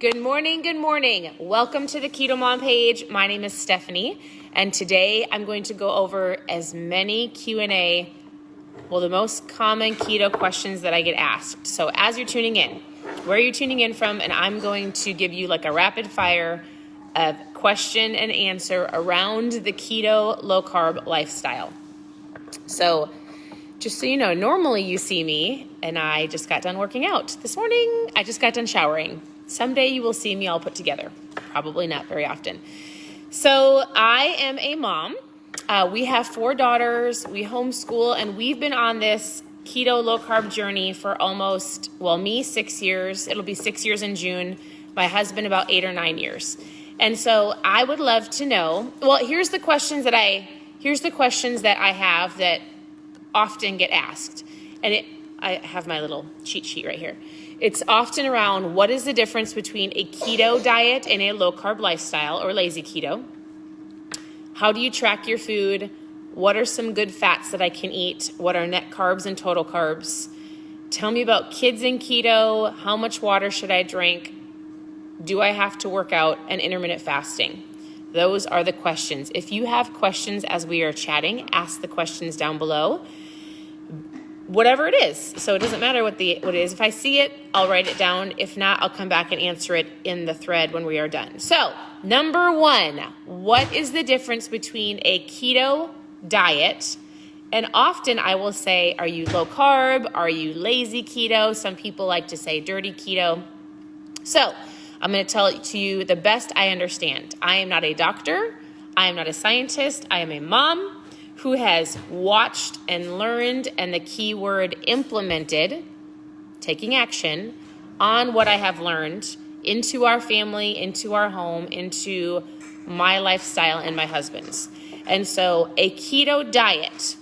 Good morning, good morning. Welcome to the Keto Mom page. My name is Stephanie, and today I'm going to go over as many Q&A, the most common keto questions that I get asked. So as you're tuning in, where are you tuning in from? And I'm going to give you like a rapid fire of question and answer around the keto low carb lifestyle. So just so you know, normally you see me and I just got done working out. This morning, I just got done showering. Someday you will see me all put together. Probably not very often. So I am a mom. We have 4 daughters. We homeschool, and we've been on this keto low carb journey for almost, me 6 years. It'll be 6 years in June. My husband about 8 or 9 years. And so I would love to know, here's the questions that I have that often get asked. And I have my little cheat sheet right here. It's often around what is the difference between a keto diet and a low carb lifestyle or lazy keto? How do you track your food? What are some good fats that I can eat? What are net carbs and total carbs? Tell me about kids in keto. How much water should I drink? Do I have to work out? And intermittent fasting. Those are the questions. If you have questions as we are chatting, ask the questions down below. Whatever it is. So it doesn't matter what it is. If I see it, I'll write it down. If not, I'll come back and answer it in the thread when we are done. So, number 1, what is the difference between a keto diet? And often I will say, are you low carb? Are you lazy keto? Some people like to say dirty keto. So, I'm going to tell it to you the best I understand. I am not a doctor. I am not a scientist. I am a mom who has watched and learned, and the key word implemented, taking action on what I have learned into our family, into our home, into my lifestyle and my husband's. And so a keto diet,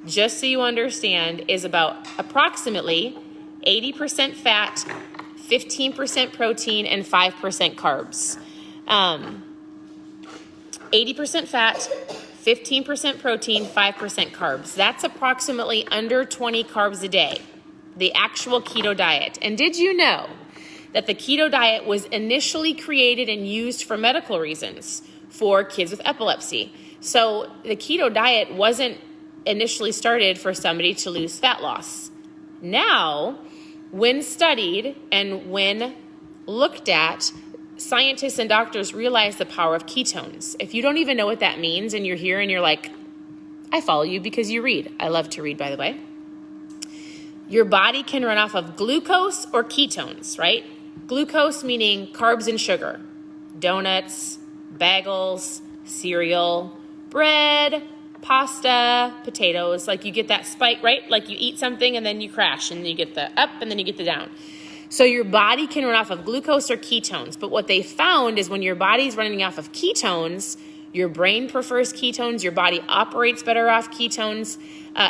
just so you understand, is about approximately 80% fat, 15% protein, and 5% carbs. 80% fat, 15% protein, 5% carbs. That's approximately under 20 carbs a day, the actual keto diet. And did you know that the keto diet was initially created and used for medical reasons for kids with epilepsy? So the keto diet wasn't initially started for somebody to lose fat loss. Now, when studied and when looked at, scientists and doctors realize the power of ketones. If you don't even know what that means and you're here and you're like, I follow you because you read. I love to read, by the way. Your body can run off of glucose or ketones, right? Glucose meaning carbs and sugar, donuts, bagels, cereal, bread, pasta, potatoes. Like you get that spike, right? Like you eat something and then you crash and you get the up and then you get the down. So your body can run off of glucose or ketones. But what they found is when your body's running off of ketones, your brain prefers ketones, your body operates better off ketones,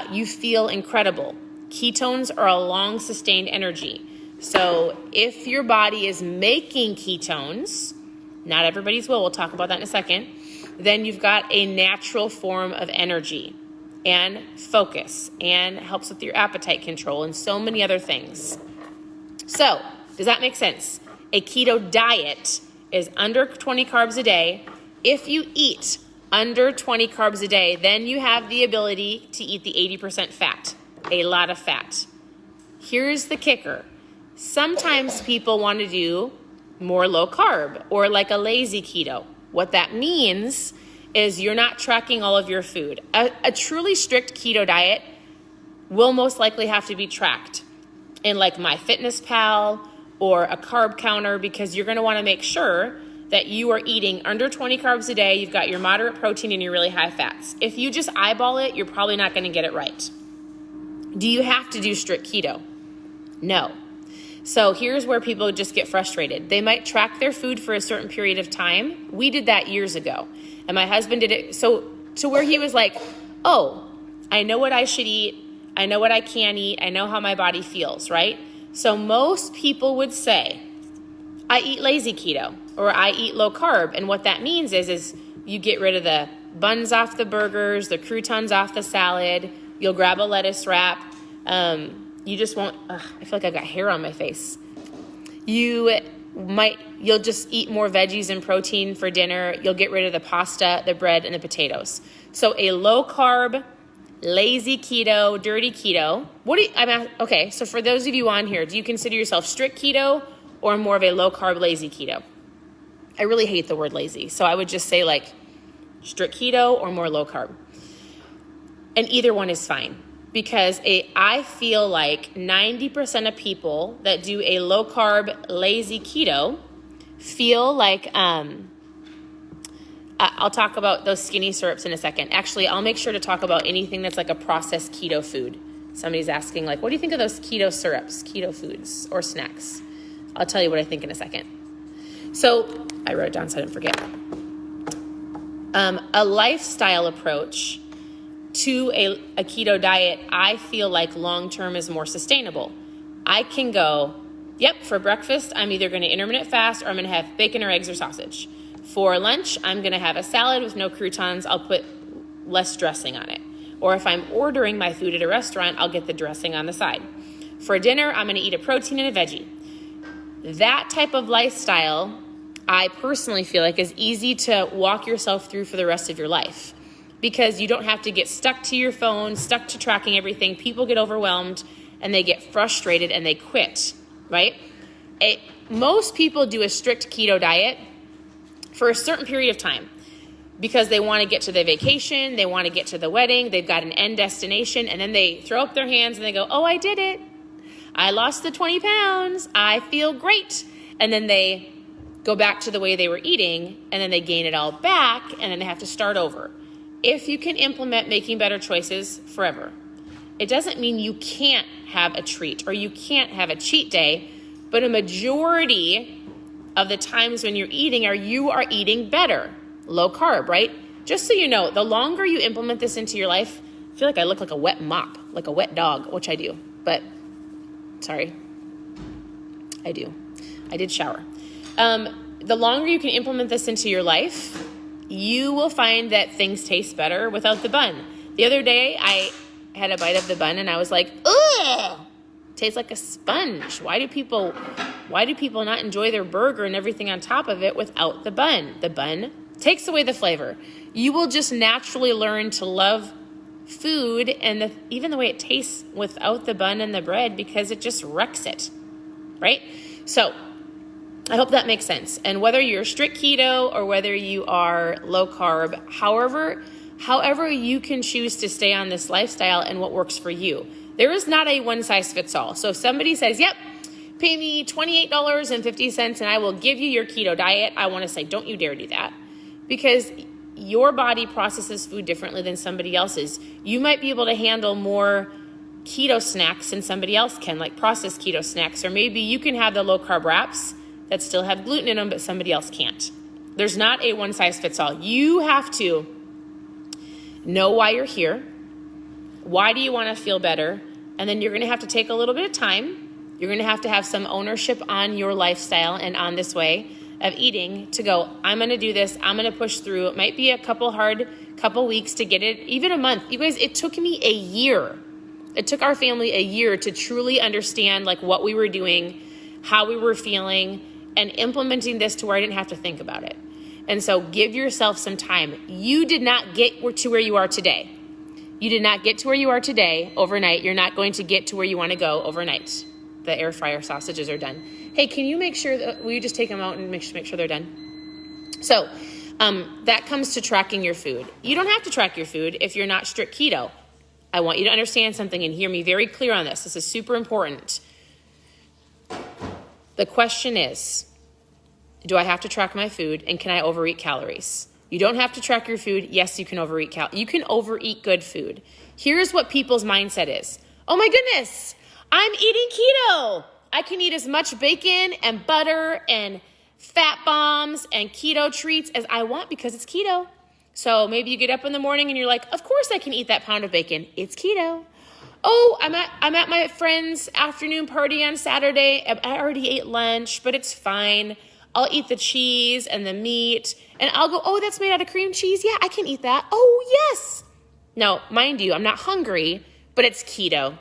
you feel incredible. Ketones are a long sustained energy. So if your body is making ketones, not everybody's will, we'll talk about that in a second, then you've got a natural form of energy and focus and helps with your appetite control and so many other things. So, does that make sense? A keto diet is under 20 carbs a day. If you eat under 20 carbs a day, then you have the ability to eat the 80% fat, a lot of fat. Here's the kicker. Sometimes people want to do more low carb or like a lazy keto. What that means is you're not tracking all of your food. A truly strict keto diet will most likely have to be tracked in like MyFitnessPal or a carb counter, because you're going to want to make sure that you are eating under 20 carbs a day, you've got your moderate protein and your really high fats. If you just eyeball it, you're probably not going to get it right. Do you have to do strict keto? No. So here's where people just get frustrated. They might track their food for a certain period of time. We did that years ago. And my husband did it so to where he was like, oh, I know what I should eat. I know what I can eat. I know how my body feels, right? So most people would say, I eat lazy keto or I eat low carb. And what that means is you get rid of the buns off the burgers, the croutons off the salad. You'll grab a lettuce wrap. You just won't, I feel like I've got hair on my face. You You'll just eat more veggies and protein for dinner. You'll get rid of the pasta, the bread, and the potatoes. So a low carb, lazy keto, dirty keto. Okay, so for those of you on here, do you consider yourself strict keto or more of a low carb, lazy keto? I really hate the word lazy. So I would just say like strict keto or more low carb. And either one is fine. Because I feel like 90% of people that do a low carb, lazy keto feel like, I'll talk about those skinny syrups in a second. Actually, I'll make sure to talk about anything that's like a processed keto food. Somebody's asking like, what do you think of those keto syrups, keto foods or snacks? I'll tell you what I think in a second. So I wrote it down so I didn't forget. A lifestyle approach to a keto diet, I feel like long-term is more sustainable. I can go, for breakfast, I'm either going to intermittent fast or I'm going to have bacon or eggs or sausage. For lunch, I'm going to have a salad with no croutons. I'll put less dressing on it. Or if I'm ordering my food at a restaurant, I'll get the dressing on the side. For dinner, I'm going to eat a protein and a veggie. That type of lifestyle, I personally feel like is easy to walk yourself through for the rest of your life. Because you don't have to get stuck to your phone, stuck to tracking everything. People get overwhelmed and they get frustrated and they quit, right? Most people do a strict keto diet for a certain period of time because they want to get to the vacation, they want to get to the wedding, they've got an end destination, and then they throw up their hands and they go, oh, I did it. I lost the 20 pounds. I feel great. And then they go back to the way they were eating and then they gain it all back and then they have to start over. If you can implement making better choices forever, it doesn't mean you can't have a treat or you can't have a cheat day, but a majority of the times when you're eating you are eating better, low carb, right? Just so you know, the longer you implement this into your life, I feel like I look like a wet mop, like a wet dog, which I do, but sorry, I do. I did shower. The longer you can implement this into your life, you will find that things taste better without the bun. The other day, I had a bite of the bun and I was like, ugh, tastes like a sponge. Why do people not enjoy their burger and everything on top of it without the bun? The bun takes away the flavor. You will just naturally learn to love food and even the way it tastes without the bun and the bread because it just wrecks it, right? So I hope that makes sense. And whether you're strict keto or whether you are low carb, however you can choose to stay on this lifestyle and what works for you. There is not a one size fits all. So if somebody says, yep, pay me $28.50 and I will give you your keto diet, I want to say, don't you dare do that. Because your body processes food differently than somebody else's. You might be able to handle more keto snacks than somebody else can, like processed keto snacks. Or maybe you can have the low carb wraps that still have gluten in them, but somebody else can't. There's not a one size fits all. You have to know why you're here. Why do you want to feel better? And then you're going to have to take a little bit of time. You're going to have some ownership on your lifestyle and on this way of eating to go, I'm going to do this. I'm going to push through. It might be a couple weeks to get it, even a month. You guys, it took me a year. It took our family a year to truly understand like what we were doing, how we were feeling, and implementing this to where I didn't have to think about it. And so give yourself some time. You did not get to where you are today. You did not get to where you are today overnight. You're not going to get to where you want to go overnight. The air fryer sausages are done. Hey, can you make sure will you just take them out and make sure they're done? So that comes to tracking your food. You don't have to track your food if you're not strict keto. I want you to understand something and hear me very clear on this. This is super important. The question is, do I have to track my food and can I overeat calories? You don't have to track your food. Yes, you can overeat calories. You can overeat good food. Here's what people's mindset is. Oh my goodness, I'm eating keto. I can eat as much bacon and butter and fat bombs and keto treats as I want because it's keto. So maybe you get up in the morning and you're like, of course I can eat that pound of bacon. It's keto. Oh, I'm at my friend's afternoon party on Saturday. I already ate lunch, but it's fine. I'll eat the cheese and the meat. And I'll go, oh, that's made out of cream cheese. Yeah, I can eat that. Oh, yes. Now, mind you, I'm not hungry, but it's keto.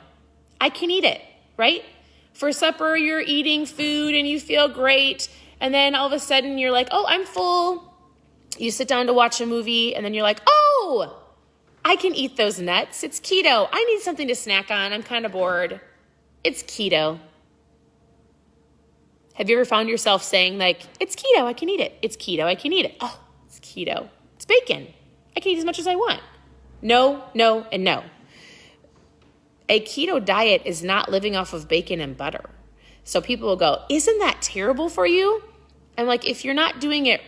I can eat it, right? For supper, you're eating food and you feel great. And then all of a sudden you're like, oh, I'm full. You sit down to watch a movie and then you're like, oh, I can eat those nuts. It's keto. I need something to snack on. I'm kind of bored. It's keto. Have you ever found yourself saying like, it's keto, I can eat it. It's keto, I can eat it. Oh, it's keto. It's bacon. I can eat as much as I want. No, no, and no. A keto diet is not living off of bacon and butter. So people will go, isn't that terrible for you? I'm like, if you're not doing it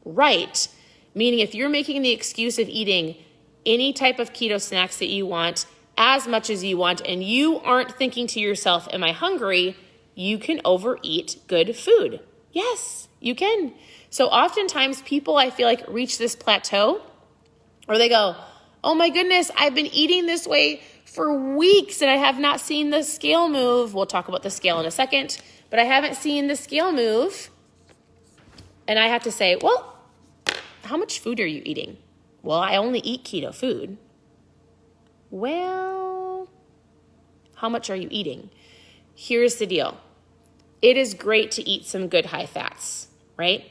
right, meaning if you're making the excuse of eating any type of keto snacks that you want, as much as you want, and you aren't thinking to yourself, am I hungry? You can overeat good food. Yes, you can. So oftentimes people, I feel like, reach this plateau or they go, oh my goodness, I've been eating this way for weeks and I have not seen the scale move. We'll talk about the scale in a second, but I haven't seen the scale move. And I have to say, well, how much food are you eating? Well, I only eat keto food. Well, how much are you eating? Here's the deal. It is great to eat some good high fats, right?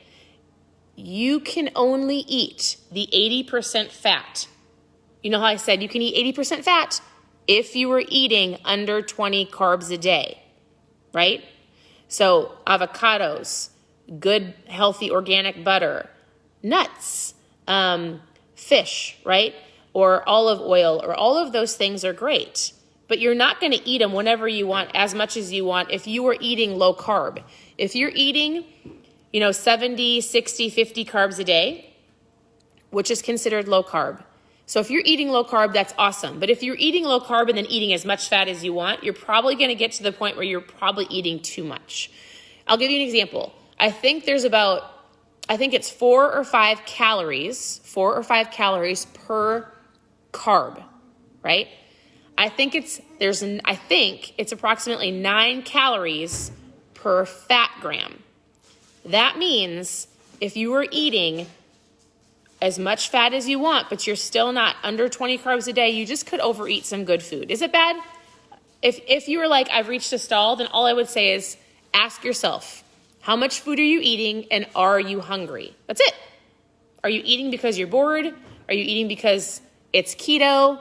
You can only eat the 80% fat. You know how I said you can eat 80% fat if you were eating under 20 carbs a day, right? So avocados, good, healthy, organic butter, nuts, fish, right? Or olive oil, or all of those things are great. But you're not going to eat them whenever you want, as much as you want, if you were eating low carb. If you're eating, 70, 60, 50 carbs a day, which is considered low carb. So if you're eating low carb, that's awesome. But if you're eating low carb and then eating as much fat as you want, you're probably going to get to the point where you're probably eating too much. I'll give you an example. I think it's 4 or 5 calories per carb, right? I think it's approximately 9 calories per fat gram. That means if you were eating as much fat as you want, but you're still not under 20 carbs a day, you just could overeat some good food. Is it bad? If you were like, I've reached a stall, then all I would say is ask yourself, how much food are you eating and are you hungry? That's it. Are you eating because you're bored? Are you eating because it's keto?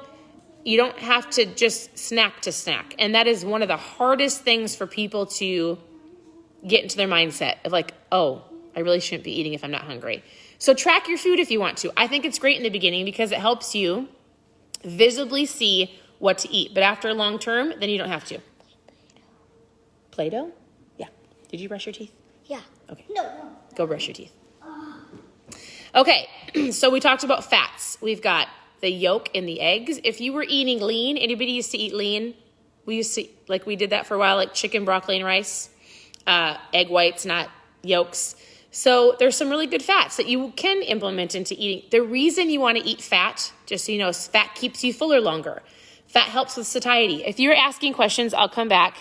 You don't have to just snack to snack. And that is one of the hardest things for people to get into their mindset of like, oh, I really shouldn't be eating if I'm not hungry. So track your food if you want to. I think it's great in the beginning because it helps you visibly see what to eat. But after long term, then you don't have to. Play-Doh? Yeah. Did you brush your teeth? Yeah. Okay. No. Go brush your teeth. Okay. So we talked about fats. We've got the yolk in the eggs. If you were eating lean, anybody used to eat lean? We did that for a while, like chicken, broccoli, and rice. Egg whites, not yolks. So there's some really good fats that you can implement into eating. The reason you want to eat fat, just so you know, is fat keeps you fuller longer. Fat helps with satiety. If you're asking questions, I'll come back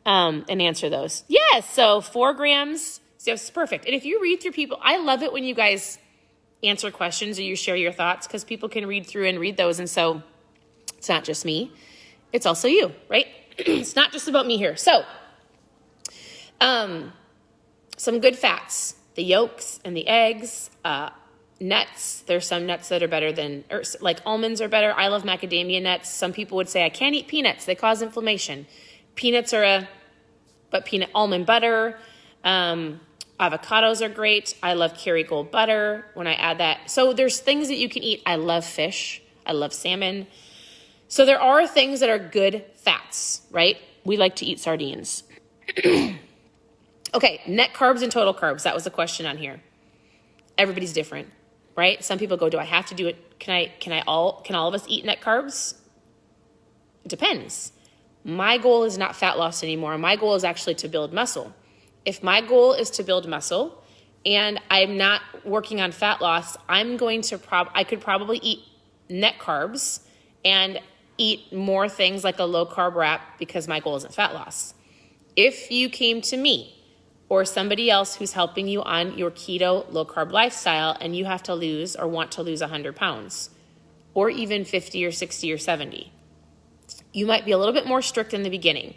and answer those. Yes, so 4 grams. So it's perfect. And if you read through people, I love it when you guys answer questions or you share your thoughts because people can read through and read those. And so it's not just me. It's also you, right? It's not just about me here. So some good fats. The yolks and the eggs, nuts. There's some nuts that are better like almonds are better. I love macadamia nuts. Some people would say, I can't eat peanuts. They cause inflammation. Peanuts almond butter. Avocados are great. I love Kerrygold butter when I add that. So there's things that you can eat. I love fish. I love salmon. So there are things that are good fats, right? We like to eat sardines. Okay, net carbs and total carbs. That was the question on here. Everybody's different, right? Some people go, do I have to do it? Can all of us eat net carbs? It depends. My goal is not fat loss anymore. My goal is actually to build muscle. If my goal is to build muscle and I'm not working on fat loss, I'm going to I could probably eat net carbs and eat more things like a low carb wrap because my goal isn't fat loss. If you came to me or somebody else who's helping you on your keto low carb lifestyle and you have to lose or want to lose 100 pounds or even 50 or 60 or 70, you might be a little bit more strict in the beginning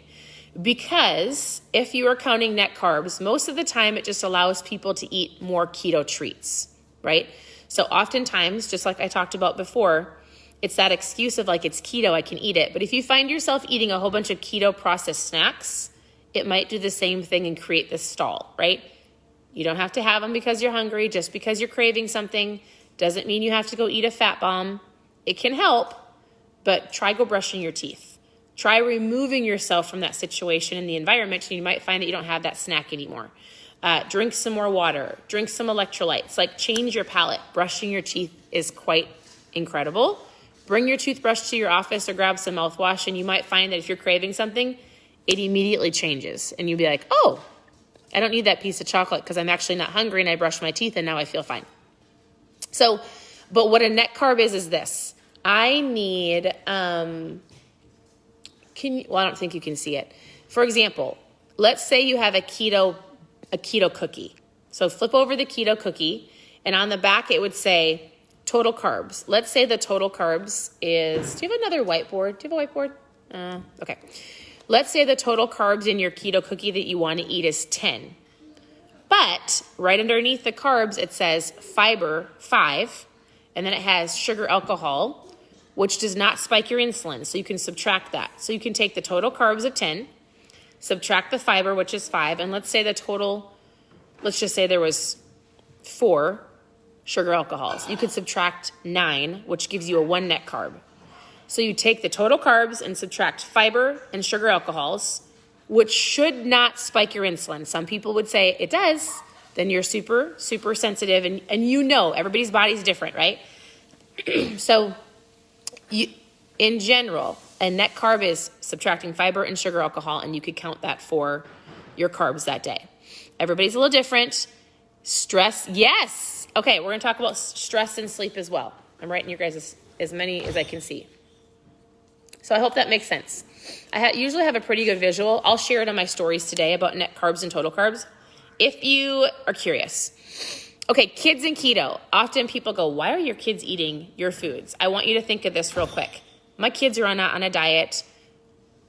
Because if you are counting net carbs, most of the time it just allows people to eat more keto treats, right? So oftentimes, just like I talked about before, it's that excuse of like, it's keto, I can eat it. But if you find yourself eating a whole bunch of keto processed snacks, it might do the same thing and create this stall, right? You don't have to have them because you're hungry. Just because you're craving something doesn't mean you have to go eat a fat bomb. It can help, but try go brushing your teeth. Try removing yourself from that situation and the environment, and you might find that you don't have that snack anymore. Drink some more water. Drink some electrolytes. Like, change your palate. Brushing your teeth is quite incredible. Bring your toothbrush to your office or grab some mouthwash, and you might find that if you're craving something, it immediately changes. And you'll be like, oh, I don't need that piece of chocolate because I'm actually not hungry and I brushed my teeth and now I feel fine. So, but what a net carb is this. I need... well, I don't think you can see it. For example, let's say you have a keto cookie. So flip over the keto cookie, and on the back it would say total carbs. Let's say the total carbs is, do you have another whiteboard? Do you have a whiteboard? Okay. Let's say the total carbs in your keto cookie that you want to eat is 10. But right underneath the carbs, it says fiber 5, and then it has sugar alcohol, which does not spike your insulin, so you can subtract that. So you can take the total carbs of 10, subtract the fiber, which is 5, and let's say the total, let's just say there was 4 sugar alcohols. You could subtract 9, which gives you a 1 net carb. So you take the total carbs and subtract fiber and sugar alcohols, which should not spike your insulin. Some people would say it does. Then you're super, super sensitive, and you know everybody's body's different, right? So in general, a net carb is subtracting fiber and sugar alcohol, and you could count that for your carbs that day. Everybody's a little different. Stress, yes. Okay, we're going to talk about stress and sleep as well. I'm writing your guys as many as I can see. So I hope that makes sense. I usually have a pretty good visual. I'll share it on my stories today about net carbs and total carbs if you are curious. Okay, kids and keto. Often people go, why are your kids eating your foods? I want you to think of this real quick. My kids are not on a diet.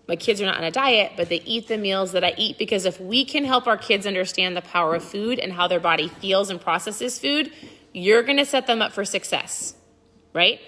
My kids are not on a diet, but they eat the meals that I eat, because if we can help our kids understand the power of food and how their body feels and processes food, you're going to set them up for success, right?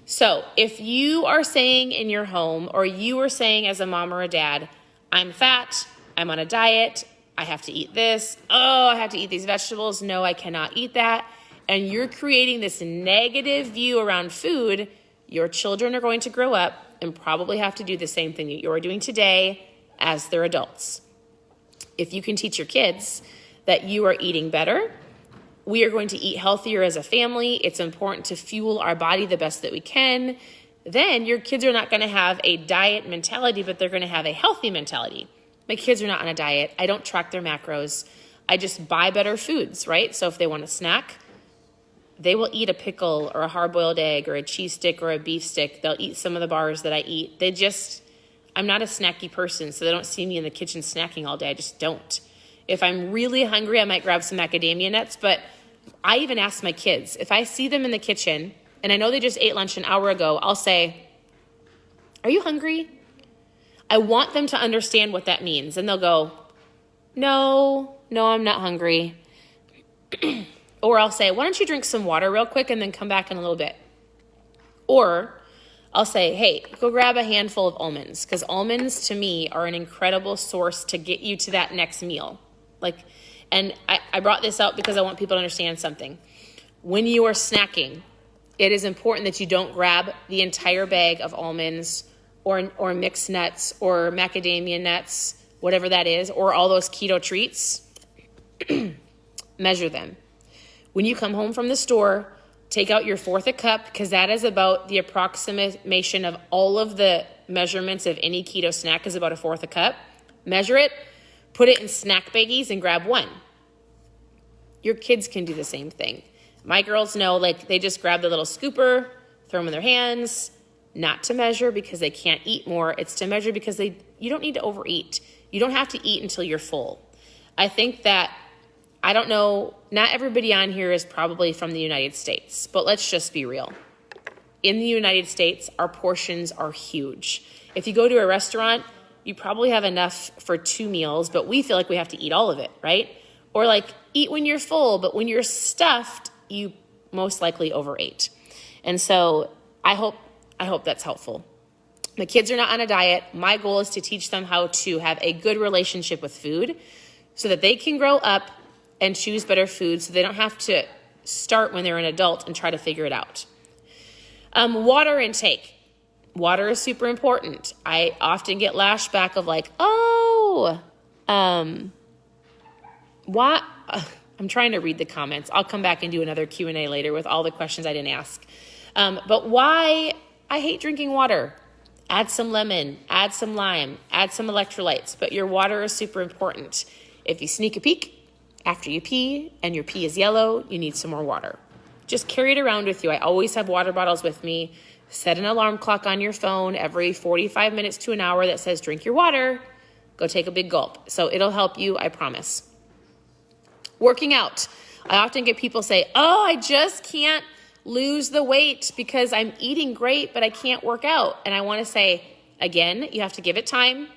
So if you are saying in your home, or you are saying as a mom or a dad, I'm fat, I'm on a diet, I have to eat this. Oh, I have to eat these vegetables. No, I cannot eat that. And you're creating this negative view around food. Your children are going to grow up and probably have to do the same thing that you're doing today as they're adults. If you can teach your kids that you are eating better, we are going to eat healthier as a family, it's important to fuel our body the best that we can, then your kids are not going to have a diet mentality, but they're going to have a healthy mentality. My kids are not on a diet. I don't track their macros. I just buy better foods, right? So if they want a snack, they will eat a pickle or a hard-boiled egg or a cheese stick or a beef stick. They'll eat some of the bars that I eat. I'm not a snacky person, so they don't see me in the kitchen snacking all day. I just don't. If I'm really hungry, I might grab some macadamia nuts, but I even ask my kids, if I see them in the kitchen and I know they just ate lunch an hour ago, I'll say, are you hungry? I want them to understand what that means. And they'll go, no, I'm not hungry. Or I'll say, why don't you drink some water real quick and then come back in a little bit? Or I'll say, hey, go grab a handful of almonds, because almonds to me are an incredible source to get you to that next meal. And I brought this up because I want people to understand something. When you are snacking, it is important that you don't grab the entire bag of almonds or mixed nuts or macadamia nuts, whatever that is, or all those keto treats. Measure them. When you come home from the store, take out your fourth a cup, because that is about the approximation of all of the measurements of any keto snack is about a fourth a cup. Measure it, put it in snack baggies, and grab one. Your kids can do the same thing. My girls know, they just grab the little scooper, throw them in their hands, not to measure because they can't eat more. It's to measure because you don't need to overeat. You don't have to eat until you're full. I think that, I don't know, not everybody on here is probably from the United States, but let's just be real. In the United States, our portions are huge. If you go to a restaurant, you probably have enough for 2 meals, but we feel like we have to eat all of it, right? Or like eat when you're full, but when you're stuffed, you most likely overate. And so I hope that's helpful. My kids are not on a diet. My goal is to teach them how to have a good relationship with food so that they can grow up and choose better food so they don't have to start when they're an adult and try to figure it out. Water intake. Water is super important. I often get lashback of like, what? I'm trying to read the comments. I'll come back and do another Q&A later with all the questions I didn't ask. But why I hate drinking water. Add some lemon, add some lime, add some electrolytes, but your water is super important. If you sneak a peek after you pee and your pee is yellow, you need some more water. Just carry it around with you. I always have water bottles with me. Set an alarm clock on your phone every 45 minutes to an hour that says drink your water. Go take a big gulp. So it'll help you, I promise. Working out. I often get people say, I just can't lose the weight because I'm eating great, but I can't work out. And I want to say, again, you have to give it time.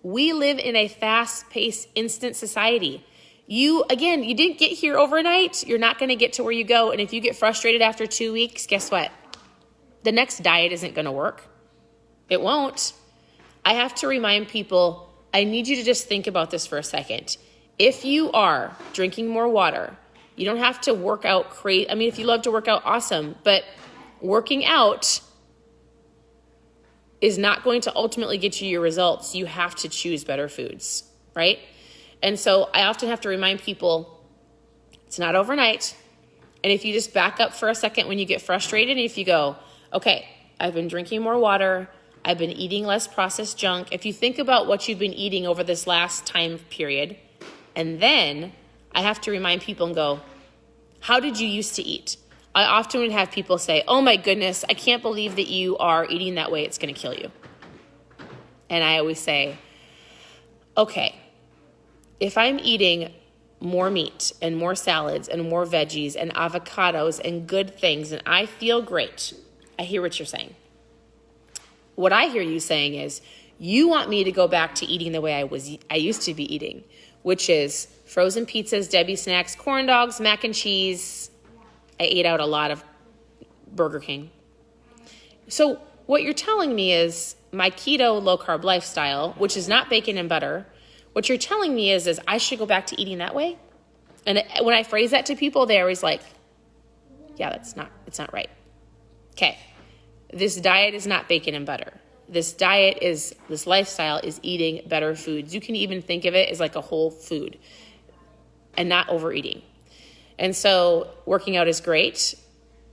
We live in a fast-paced, instant society. You didn't get here overnight. You're not going to get to where you go. And if you get frustrated after 2 weeks, guess what? The next diet isn't going to work. It won't. I have to remind people, I need you to just think about this for a second. If you are drinking more water, you don't have to work out crazy. I mean, if you love to work out, awesome. But working out is not going to ultimately get you your results. You have to choose better foods, right? And so I often have to remind people, it's not overnight. And if you just back up for a second when you get frustrated, and if you go, okay, I've been drinking more water, I've been eating less processed junk. If you think about what you've been eating over this last time period, and then I have to remind people and go, how did you used to eat? I often would have people say, oh my goodness, I can't believe that you are eating that way. It's going to kill you. And I always say, okay, if I'm eating more meat and more salads and more veggies and avocados and good things and I feel great, I hear what you're saying. What I hear you saying is, you want me to go back to eating the way I used to be eating, which is frozen pizzas, Debbie Snacks, corn dogs, mac and cheese. I ate out a lot of Burger King. So what you're telling me is my keto low-carb lifestyle, which is not bacon and butter, what you're telling me is I should go back to eating that way? And when I phrase that to people, they're always like, yeah, it's not right. Okay, this diet is not bacon and butter. This lifestyle is eating better foods. You can even think of it as like a whole food and not overeating. And so working out is great.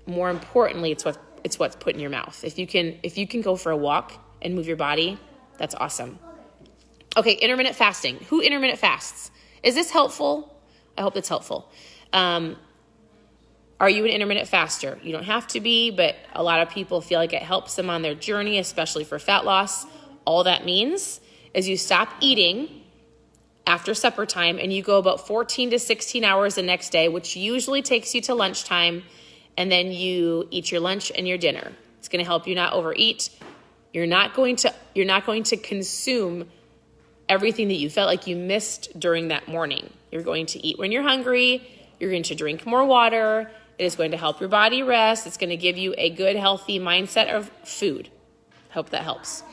More importantly, it's what's put in your mouth. If you can go for a walk and move your body, that's awesome. Okay, intermittent fasting. Who intermittent fasts? Is this helpful? I hope it's helpful. Are you an intermittent faster? You don't have to be, but a lot of people feel like it helps them on their journey, especially for fat loss. All that means is you stop eating after supper time and you go about 14 to 16 hours the next day, which usually takes you to lunchtime, and then you eat your lunch and your dinner. It's going to help you not overeat. You're not going to consume everything that you felt like you missed during that morning. You're going to eat when you're hungry. You're going to drink more water. It is going to help your body rest. It's going to give you a good, healthy mindset of food. Hope that helps.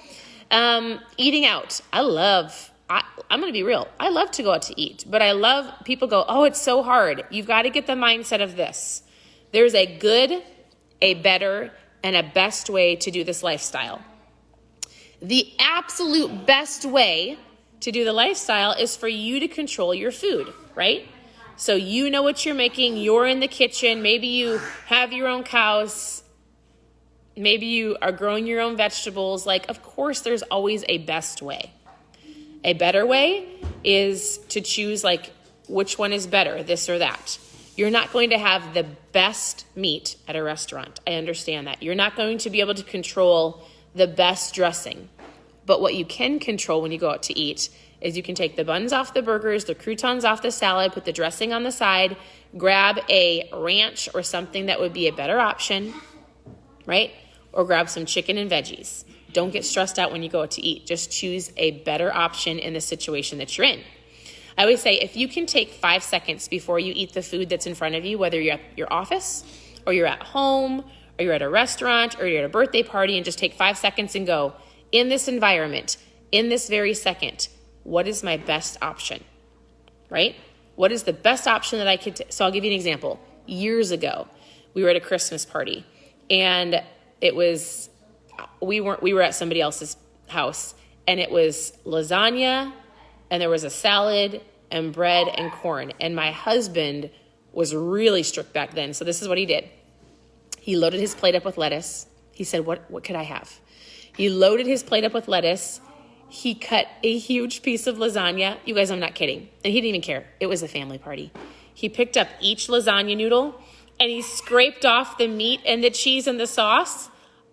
Eating out. I'm going to be real. I love to go out to eat, but I love people go, oh, it's so hard. You've got to get the mindset of this. There's a good, a better, and a best way to do this lifestyle. The absolute best way to do the lifestyle is for you to control your food, right? So you know what you're making. You're in the kitchen. Maybe you have your own cows. Maybe you are growing your own vegetables. Like, of course, there's always a best way. A better way is to choose, like, which one is better, this or that. You're not going to have the best meat at a restaurant. I understand that. You're not going to be able to control the best dressing. But what you can control when you go out to eat is you can take the buns off the burgers, the croutons off the salad, put the dressing on the side, grab a ranch or something that would be a better option, right? Or grab some chicken and veggies. Don't get stressed out when you go out to eat. Just choose a better option in the situation that you're in. I always say, if you can take 5 seconds before you eat the food that's in front of you, whether you're at your office or you're at home or you're at a restaurant or you're at a birthday party, and just take 5 seconds and go, in this environment, in this very second, what is my best option, right? What is the best option that I could so I'll give you an example. Years ago, we were at a Christmas party, and it was, we were at somebody else's house, and it was lasagna, and there was a salad and bread and corn. And my husband was really strict back then. So this is what he did. He loaded his plate up with lettuce. He said, what could I have? He loaded his plate up with lettuce. He cut a huge piece of lasagna. You guys, I'm not kidding. And he didn't even care. It was a family party. He picked up each lasagna noodle, and he scraped off the meat and the cheese and the sauce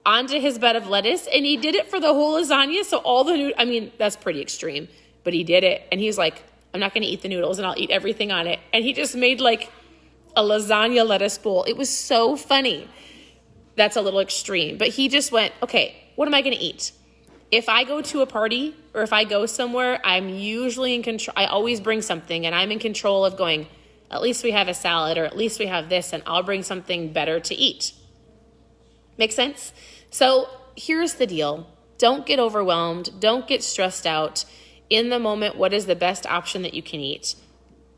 onto his bed of lettuce. And he did it for the whole lasagna. So all the noodles, I mean, that's pretty extreme. But he did it, and he was like, I'm not going to eat the noodles, and I'll eat everything on it. And he just made like a lasagna lettuce bowl. It was so funny. That's a little extreme. But he just went, okay, what am I going to eat? If I go to a party or if I go somewhere, I'm usually in control. I always bring something, and I'm in control of going, at least we have a salad, or at least we have this, and I'll bring something better to eat. Make sense? So here's the deal. Don't get overwhelmed. Don't get stressed out. In the moment, what is the best option that you can eat?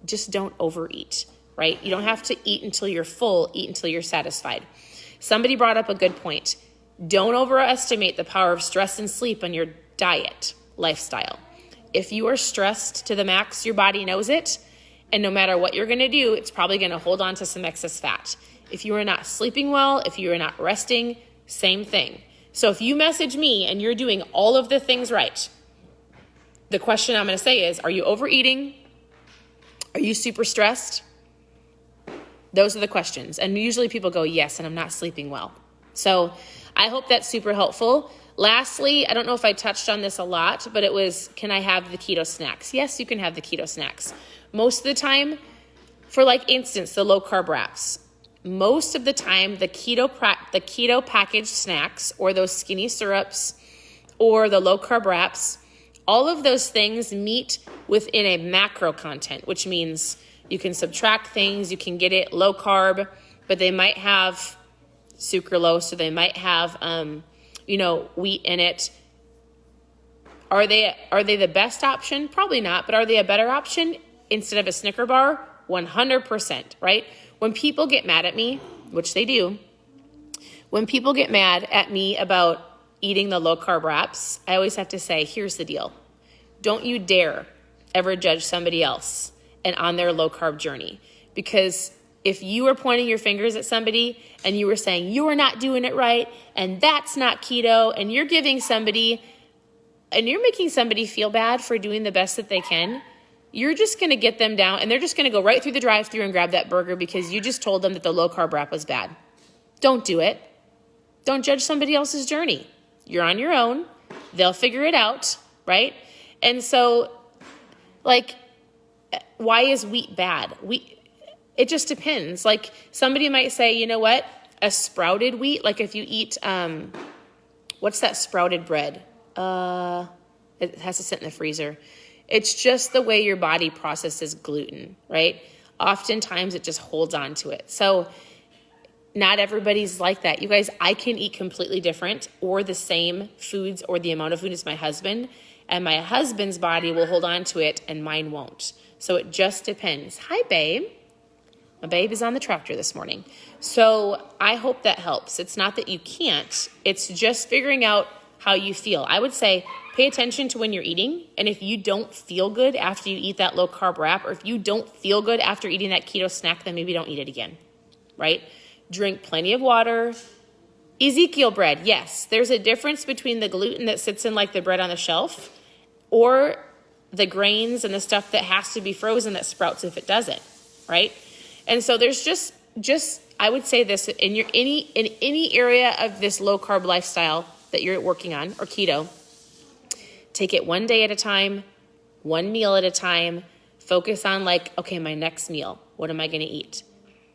Just don't overeat, right? You don't have to eat until you're full, eat until you're satisfied. Somebody brought up a good point. Don't overestimate the power of stress and sleep on your diet lifestyle. If you are stressed to the max, your body knows it, and no matter what you're going to do, it's probably going to hold on to some excess fat. If you are not sleeping well, if you are not resting, same thing. So if you message me and you're doing all of the things right, the question I'm going to say is, are you overeating? Are you super stressed? Those are the questions. And usually people go, yes, and I'm not sleeping well. So I hope that's super helpful. Lastly, I don't know if I touched on this a lot, but it was, can I have the keto snacks? Yes, you can have the keto snacks. Most of the time, for like instance, the low carb wraps, most of the time, the keto packaged snacks, or those skinny syrups, or the low carb wraps, all of those things meet within a macro content, which means you can subtract things, you can get it low carb, but they might have sucralose, or they might have, wheat in it. Are they the best option? Probably not, but are they a better option instead of a Snicker bar? 100%, right? When people get mad at me, which they do, when people get mad at me about eating the low carb wraps, I always have to say, here's the deal. Don't you dare ever judge somebody else and on their low carb journey. Because if you were pointing your fingers at somebody and you were saying, you are not doing it right, and that's not keto, and you're making somebody feel bad for doing the best that they can, you're just going to get them down, and they're just going to go right through the drive-thru and grab that burger because you just told them that the low carb wrap was bad. Don't do it. Don't judge somebody else's journey. You're on your own. They'll figure it out, right? And so, like, why is wheat bad? It just depends. Like, somebody might say, you know what? A sprouted wheat, like if you eat, what's that sprouted bread? It has to sit in the freezer. It's just the way your body processes gluten, right? Oftentimes it just holds on to it. So not everybody's like that. You guys, I can eat completely different or the same foods or the amount of food as my husband, and my husband's body will hold on to it and mine won't. So it just depends. Hi, babe. My babe is on the tractor this morning. So I hope that helps. It's not that you can't. It's just figuring out how you feel. I would say pay attention to when you're eating. And if you don't feel good after you eat that low carb wrap, or if you don't feel good after eating that keto snack, then maybe don't eat it again, right? Drink plenty of water. Ezekiel bread, yes. There's a difference between the gluten that sits in like the bread on the shelf or the grains and the stuff that has to be frozen that sprouts if it doesn't, right? And so there's just I would say this, in any area of this low carb lifestyle that you're working on, or keto, take it one day at a time, one meal at a time. Focus on like, okay, my next meal, what am I going to eat?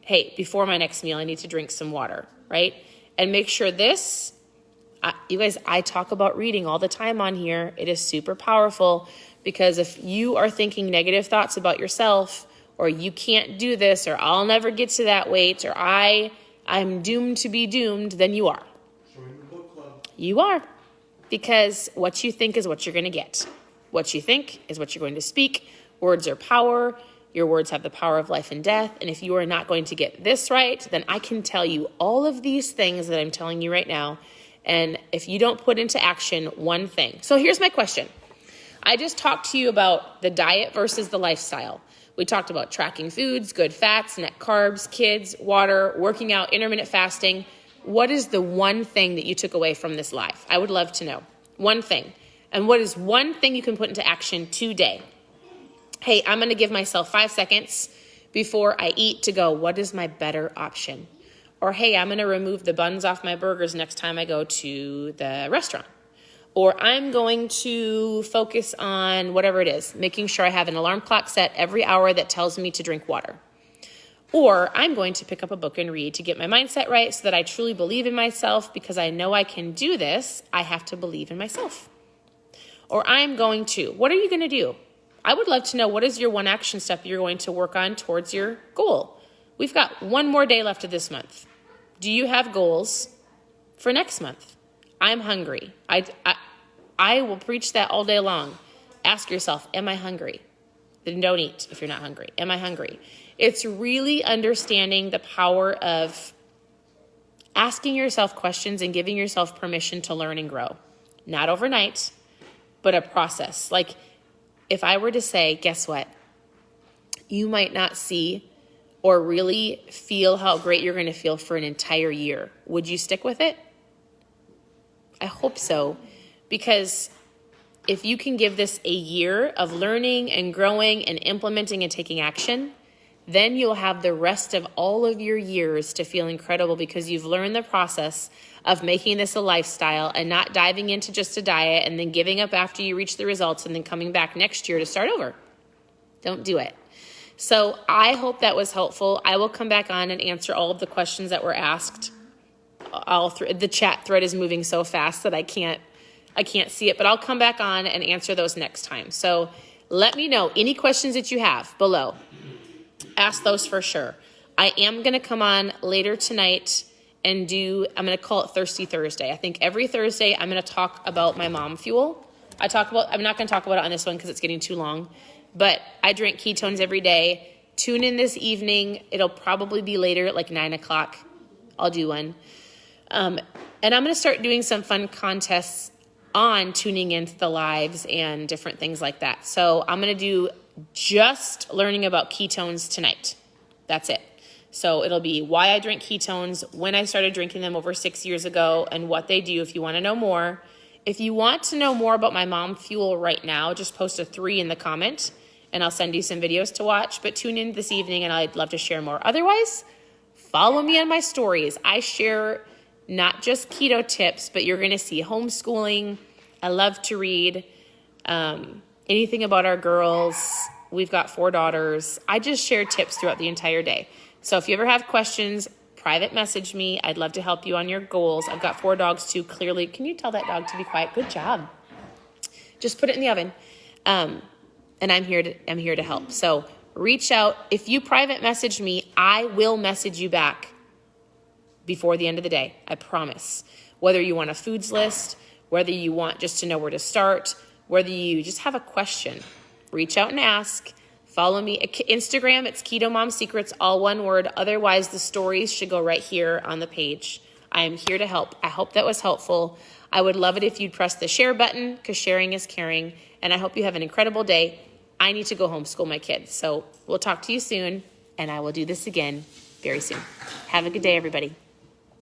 Hey, before my next meal, I need to drink some water, right? And make sure this You guys, I talk about reading all the time on here. It is super powerful because if you are thinking negative thoughts about yourself, or you can't do this, or I'll never get to that weight, or I'm doomed to be doomed, then you are. Join the book club. You are. Because what you think is what you're going to get. What you think is what you're going to speak. Words are power. Your words have the power of life and death. And if you are not going to get this right, then I can tell you all of these things that I'm telling you right now. And if you don't put into action one thing. So here's my question. I just talked to you about the diet versus the lifestyle. We talked about tracking foods, good fats, net carbs, kids, water, working out, intermittent fasting. What is the one thing that you took away from this live? I would love to know. One thing. And what is one thing you can put into action today? Hey, I'm going to give myself 5 seconds before I eat to go, what is my better option? Or, hey, I'm going to remove the buns off my burgers next time I go to the restaurant. Or I'm going to focus on whatever it is, making sure I have an alarm clock set every hour that tells me to drink water. Or I'm going to pick up a book and read to get my mindset right so that I truly believe in myself because I know I can do this. I have to believe in myself. Or I'm going to, what are you going to do? I would love to know what is your one action step you're going to work on towards your goal. We've got one more day left of this month. Do you have goals for next month? I'm hungry. I will preach that all day long. Ask yourself, am I hungry? Then don't eat if you're not hungry. Am I hungry? It's really understanding the power of asking yourself questions and giving yourself permission to learn and grow. Not overnight, but a process. Like if I were to say, guess what? You might not see or really feel how great you're going to feel for an entire year. Would you stick with it? I hope so. Because if you can give this a year of learning and growing and implementing and taking action, then you'll have the rest of all of your years to feel incredible because you've learned the process of making this a lifestyle and not diving into just a diet and then giving up after you reach the results and then coming back next year to start over. Don't do it. So I hope that was helpful. I will come back on and answer all of the questions that were asked. The chat thread is moving so fast that I can't see it, but I'll come back on and answer those next time. So let me know any questions that you have below. Ask those for sure. I am going to come on later tonight and I'm going to call it Thirsty Thursday. I think every Thursday I'm going to talk about my mom fuel. I'm not going to talk about it on this one because it's getting too long, but I drink ketones every day. Tune in this evening. It'll probably be later at like 9 o'clock. I'll do one. And I'm going to start doing some fun contests on tuning into the lives and different things like that. So I'm going to do just learning about ketones tonight. That's it. So it'll be why I drink ketones, when I started drinking them over 6 years ago, and what they do if you want to know more. If you want to know more about my mom fuel right now, just post a 3 in the comment, and I'll send you some videos to watch. But tune in this evening, and I'd love to share more. Otherwise, follow me on my stories. I share not just keto tips, but you're going to see homeschooling. I love to read anything about our girls. We've got 4 daughters. I just share tips throughout the entire day. So if you ever have questions, private message me. I'd love to help you on your goals. I've got 4 dogs too, clearly. Can you tell that dog to be quiet? Good job. Just put it in the oven. And I'm here to help. So reach out. If you private message me, I will message you back before the end of the day. I promise. Whether you want a foods list, whether you want just to know where to start, whether you just have a question, reach out and ask. Follow me. Instagram, it's Keto Mom Secrets, all one word. Otherwise, the stories should go right here on the page. I am here to help. I hope that was helpful. I would love it if you'd press the share button because sharing is caring. And I hope you have an incredible day. I need to go homeschool my kids. So we'll talk to you soon, and I will do this again very soon. Have a good day, everybody.